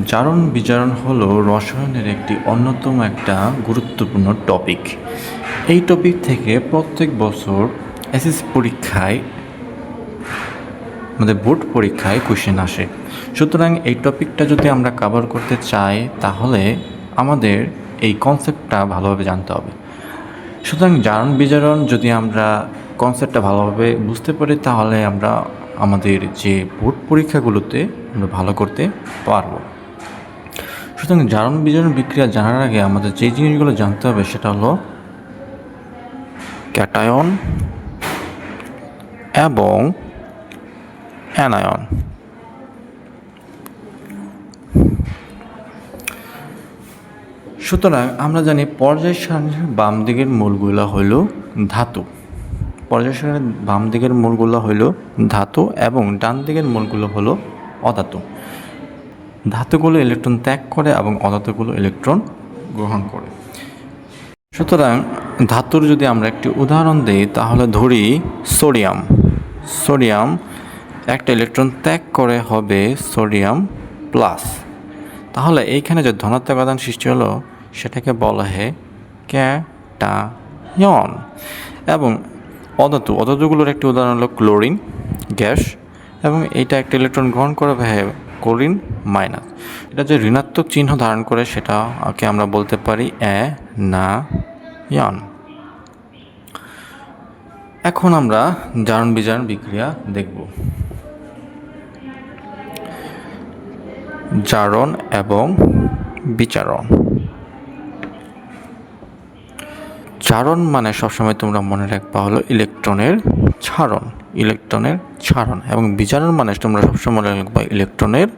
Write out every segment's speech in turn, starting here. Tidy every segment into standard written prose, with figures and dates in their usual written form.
জারণ বিজারণ হলো রসায়নের একটি অন্যতম একটা গুরুত্বপূর্ণ টপিক। এই টপিক থেকে প্রত্যেক বছর এসএসসি পরীক্ষায় আমাদের বোর্ড পরীক্ষায় কোশ্চেন আসে। সুতরাং এই টপিকটা যদি আমরা কভার করতে চাই তাহলে আমাদের এই কনসেপ্টটা ভালোভাবে জানতে হবে। সুতরাং জারণ বিজারণ যদি আমরা কনসেপ্টটা ভালোভাবে বুঝতে পারি তাহলে আমরা আমাদের যে বোর্ড পরীক্ষাগুলোতে আমরা ভালো করতে পারবো। সুতরাং জারণ বিজারণ বিক্রিয়া জানার আগে আমাদের যে জিনিসগুলো জানতে হবে সেটা হলো ক্যাটায়ন এবং অ্যানায়ন। সুতরাং আমরা জানি পর্যায় সারণীর বাম দিকের মূলগুলো হইল ধাতু, পর্যায় সারণীর বাম দিকের মূলগুলো হইল ধাতু এবং ডান দিকের মূলগুলো হলো অধাতু। ধাতুগুলো ইলেকট্রন ত্যাগ করে এবং অধাতুগুলো ইলেকট্রন গ্রহণ করে। সুতরাং ধাতুর যদি আমরা একটি উদাহরণ দিই তাহলে ধরি সোডিয়াম। সোডিয়াম একটা ইলেকট্রন ত্যাগ করে হবে সোডিয়াম প্লাস। তাহলে এইখানে যে ধনাত্মক আধান সৃষ্টি হলো সেটাকে বলা হয় ক্যাটায়ন। এবং অধাতুগুলোর একটি উদাহরণ হলো ক্লোরিন গ্যাস, এবং এইটা একটা ইলেকট্রন গ্রহণ করে ক্লোরিন মাইনাস। এটা যে ঋণাত্মক চিহ্ন ধারণ করে সেটাকে আমরা বলতে পারি অ্যানায়ন। এখন আমরা জারণ বিজারণ বিক্রিয়া দেখব। জারণ এবং বিজারণ। জারণ মানে সবসময় তোমরা মনে রাখবা হলো ইলেকট্রনের ছাড়ন, এবং বিজারণ মানে তোমরা সবসময় মনে রাখবা ইলেকট্রনের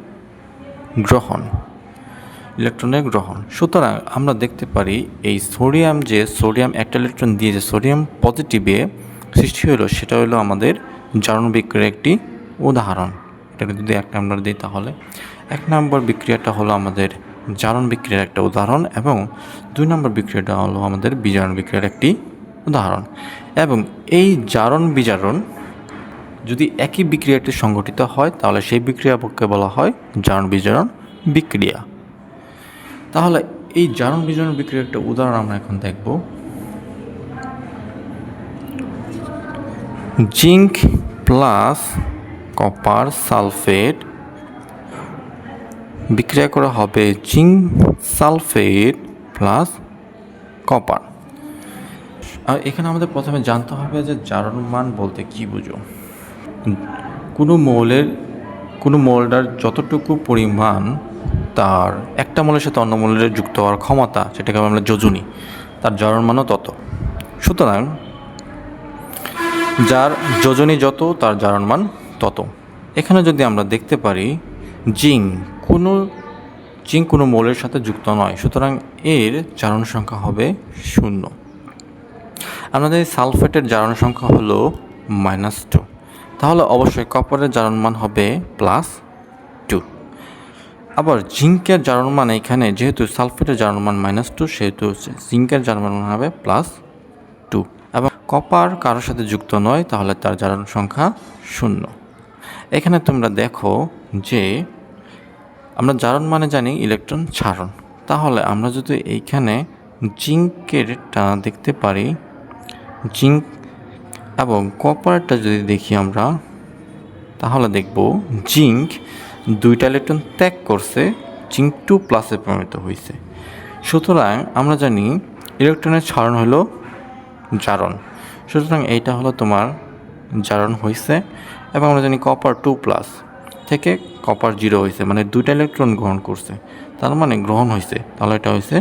গ্রহণ। সুতরাং আমরা দেখতে পারি এই সোডিয়াম একটা ইলেকট্রন দিয়ে যে সোডিয়াম পজিটিভে সৃষ্টি হলো সেটা হলো আমাদের জারণ বিক্রিয়ার একটি উদাহরণ। এটাকে যদি 1 নম্বর দিই তাহলে 1 নম্বর বিক্রিয়াটা হলো আমাদের জারণ বিক্রিয়ার একটা উদাহরণ, এবং 2 নম্বর বিক্রিয়াটা হলো আমাদের বিজারণ বিক্রিয়ার একটি উদাহরণ। এবং এই জারণ বিজারণ যদি একই বিক্রিয়াটি সংঘটিত হয় তাহলে সেই বিক্রিয়াকে বলা হয় জারণ বিজারণ বিক্রিয়া। তাহলে এই জারণ বিজারণ বিক্রিয়ার একটা উদাহরণ আমরা এখন দেখব। জিঙ্ক প্লাস কপার সালফেট বিক্রিয়া করা হবে জিঙ্ক সালফেট প্লাস কপার। আর এখানে আমাদের প্রথমে জানতে হবে যে জারণ মান বলতে কী বুঝো। কোনো মৌলটার যতটুকু পরিমাণ তার একটা মৌলের সাথে অন্য মৌলের যুক্ত হওয়ার ক্ষমতা, সেটাকে আমরা যোজনী, তার জারণ মানও তত। সুতরাং যার যোজনী যত তার জারণ মান তত। এখানে যদি আমরা দেখতে পারি জিঙ্ক কোনো মৌলের সাথে যুক্ত নয়, সুতরাং এর জারণ সংখ্যা হবে 0। আমাদের সালফেটের জারণ সংখ্যা হলো -2, তাহলে অবশ্যই কপারের জারণ মান হবে +2। আবার জিঙ্কের জারণ মান এখানে যেহেতু সালফেটের জারণ মান -2 সেহেতু জিঙ্কের জারণ মান হবে +2, এবং কপার কারোর সাথে যুক্ত নয় তাহলে তার জারণ সংখ্যা 0। এখানে তোমরা দেখো যে আমরা জারণ মানে জানি ইলেকট্রন ছাড়ন, তাহলে আমরা যদি এইখানে জিঙ্কেরটা দেখতে পারি, জিঙ্ক এবং কপারটা যদি দেখি আমরা তাহলে দেখব জিঙ্ক 2টা ইলেকট্রন ত্যাগ করছে, জিঙ্ক 2+ পরিণত হয়েছে। সুতরাং আমরা জানি ইলেকট্রনের ছাড়ন হলো জারণ, সুতরাং এইটা হলো তোমার জারণ হয়েছে। এবং আমরা জানি কপার 2+ থেকে কপার 0 হয়েছে, মানে 2টা ইলেকট্রন গ্রহণ করছে, তার মানে গ্রহণ হয়েছে, তাহলে এটা হয়েছে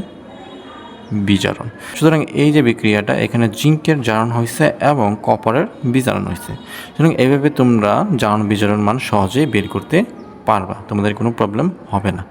বিজারণ। সুতরাং এই যে বিক্রিয়াটা এখানে জিঙ্কের জারণ হয়েছে এবং কপারের বিজারণ হয়েছে। সুতরাং এইভাবে তোমরা জারণ বিজারণ মান সহজেই বের করতে পারবা, তোমাদের কোনো প্রবলেম হবে না।